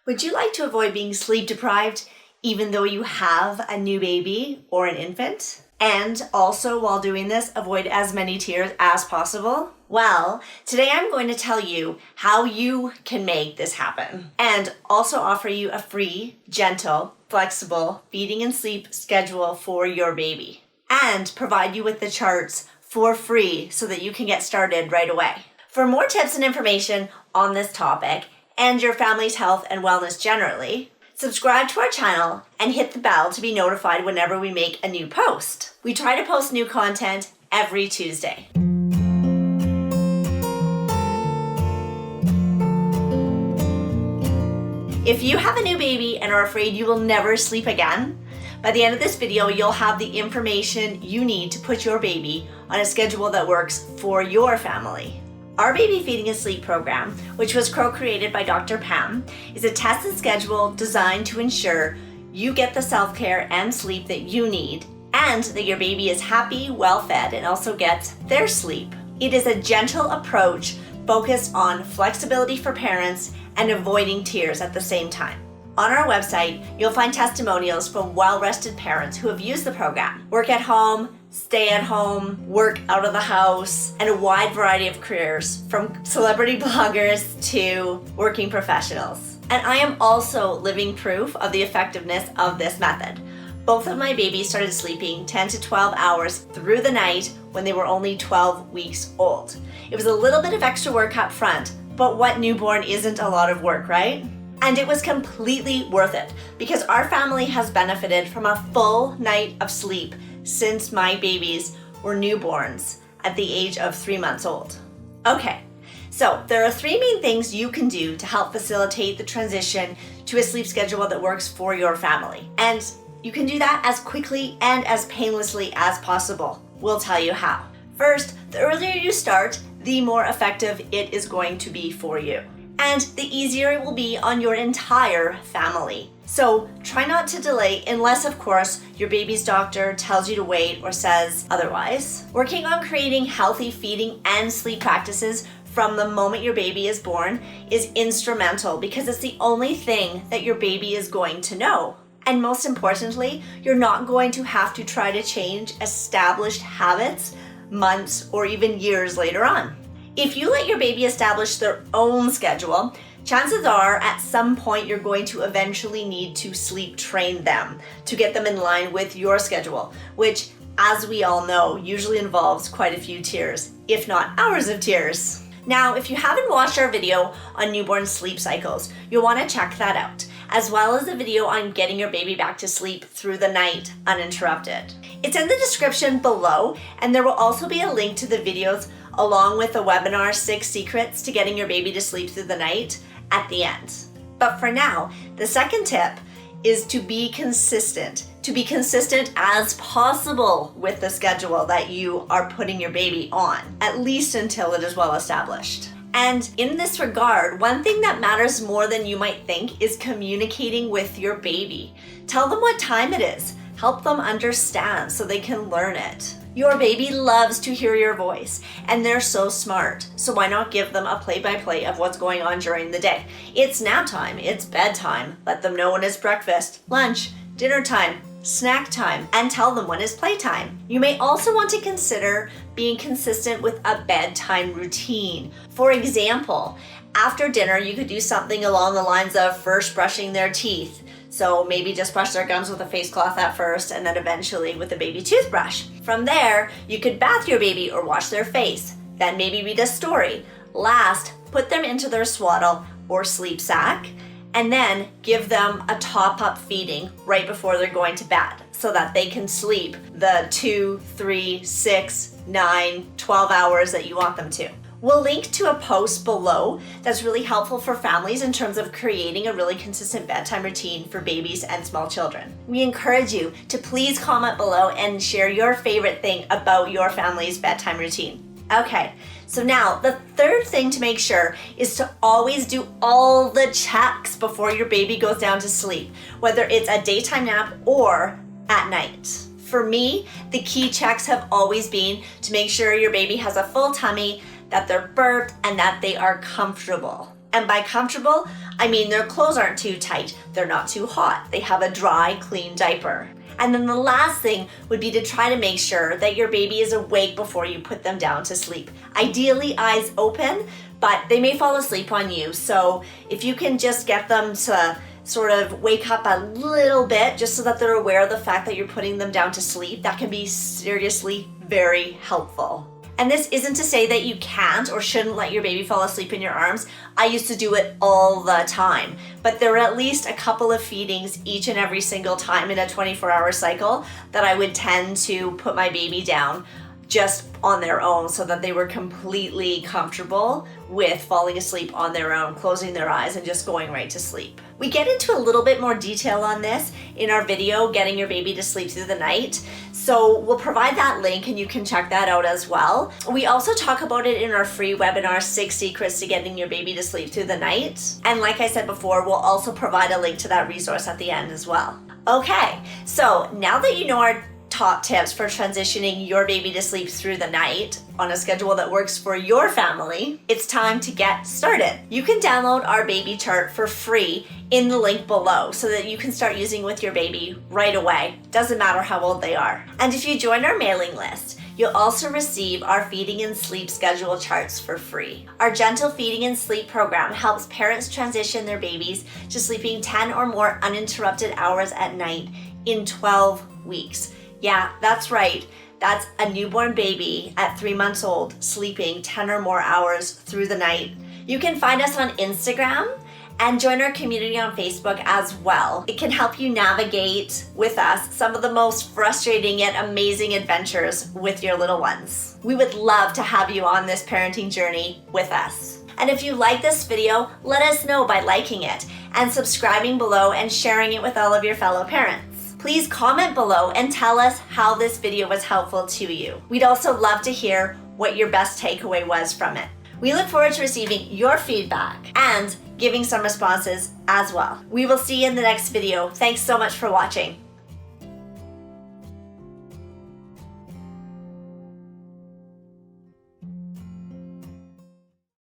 Would you like to avoid being sleep deprived even though you have a new baby or an infant? And also, while doing this, avoid as many tears as possible? Well, today I'm going to tell you how you can make this happen and also offer you a free, gentle, flexible feeding and sleep schedule for your baby and provide you with the charts for free so that you can get started right away. For more tips and information on this topic and your family's health and wellness generally, subscribe to our channel and hit the bell to be notified whenever we make a new post. We try to post new content every Tuesday. If you have a new baby and are afraid you will never sleep again, by the end of this video, you'll have the information you need to put your baby on a schedule that works for your family. Our Baby Feeding and Sleep program, which was co-created by Dr. Pam, is a tested schedule designed to ensure you get the self-care and sleep that you need and that your baby is happy, well-fed, and also gets their sleep. It is a gentle approach focused on flexibility for parents and avoiding tears at the same time. On our website, you'll find testimonials from well-rested parents who have used the program, work at home, stay at home, work out of the house, and a wide variety of careers, from celebrity bloggers to working professionals. And I am also living proof of the effectiveness of this method. Both of my babies started sleeping 10 to 12 hours through the night when they were only 12 weeks old. It was a little bit of extra work up front, but what newborn isn't a lot of work, right? And it was completely worth it because our family has benefited from a full night of sleep since my babies were newborns at the age of 3 months old. Okay, so there are 3 main things you can do to help facilitate the transition to a sleep schedule that works for your family. And you can do that as quickly and as painlessly as possible. We'll tell you how. First, the earlier you start, the more effective it is going to be for you. And the easier it will be on your entire family. So try not to delay unless, of course, your baby's doctor tells you to wait or says otherwise. Working on creating healthy feeding and sleep practices from the moment your baby is born is instrumental because it's the only thing that your baby is going to know. And most importantly, you're not going to have to try to change established habits months or even years later on. If you let your baby establish their own schedule, chances are at some point you're going to eventually need to sleep train them to get them in line with your schedule, which, as we all know, usually involves quite a few tears, if not hours of tears. Now, if you haven't watched our video on newborn sleep cycles, you'll want to check that out, as well as the video on getting your baby back to sleep through the night uninterrupted. It's in the description below, and there will also be a link to the videos along with the webinar 6 Secrets to Getting Your Baby to Sleep Through the Night at the end. But for now, the second tip is to be consistent as possible with the schedule that you are putting your baby on, at least until it is well established. And in this regard, one thing that matters more than you might think is communicating with your baby. Tell them what time it is. Help them understand so they can learn it. Your baby loves to hear your voice, and they're so smart. So why not give them a play-by-play of what's going on during the day? It's nap time, it's bedtime. Let them know when it's breakfast, lunch, dinner time, snack time, and tell them when it's playtime. You may also want to consider being consistent with a bedtime routine. For example, after dinner, you could do something along the lines of first brushing their teeth. So maybe just brush their gums with a face cloth at first and then eventually with a baby toothbrush. From there, you could bath your baby or wash their face. Then maybe read a story. Last, put them into their swaddle or sleep sack and then give them a top-up feeding right before they're going to bed so that they can sleep the 2, 3, 6, 9, 12 hours that you want them to. We'll link to a post below that's really helpful for families in terms of creating a really consistent bedtime routine for babies and small children. We encourage you to please comment below and share your favorite thing about your family's bedtime routine. Okay, so now the third thing to make sure is to always do all the checks before your baby goes down to sleep, whether it's a daytime nap or at night. For me, the key checks have always been to make sure your baby has a full tummy, that they're burped, and that they are comfortable. And by comfortable, I mean their clothes aren't too tight, they're not too hot, they have a dry, clean diaper. And then the last thing would be to try to make sure that your baby is awake before you put them down to sleep. Ideally, eyes open, but they may fall asleep on you. So if you can just get them to sort of wake up a little bit, just so that they're aware of the fact that you're putting them down to sleep, that can be seriously very helpful. And this isn't to say that you can't or shouldn't let your baby fall asleep in your arms. I used to do it all the time, but there were at least a couple of feedings each and every single time in a 24-hour cycle that I would tend to put my baby down just on their own so that they were completely comfortable with falling asleep on their own, closing their eyes and just going right to sleep. We get into a little bit more detail on this in our video, Getting Your Baby to Sleep Through the Night. So we'll provide that link and you can check that out as well. We also talk about it in our free webinar, 6 Secrets to Getting Your Baby to Sleep Through the Night. And like I said before, we'll also provide a link to that resource at the end as well. Okay, so now that you know our top tips for transitioning your baby to sleep through the night on a schedule that works for your family, it's time to get started. You can download our baby chart for free in the link below so that you can start using with your baby right away. Doesn't matter how old they are. And if you join our mailing list, you'll also receive our feeding and sleep schedule charts for free. Our Gentle Feeding and Sleep program helps parents transition their babies to sleeping 10 or more uninterrupted hours at night in 12 weeks. Yeah, that's right. That's a newborn baby at 3 months old sleeping 10 or more hours through the night. You can find us on Instagram and join our community on Facebook as well. It can help you navigate with us some of the most frustrating yet amazing adventures with your little ones. We would love to have you on this parenting journey with us. And if you like this video, let us know by liking it and subscribing below and sharing it with all of your fellow parents. Please comment below and tell us how this video was helpful to you. We'd also love to hear what your best takeaway was from it. We look forward to receiving your feedback and giving some responses as well. We will see you in the next video. Thanks so much for watching.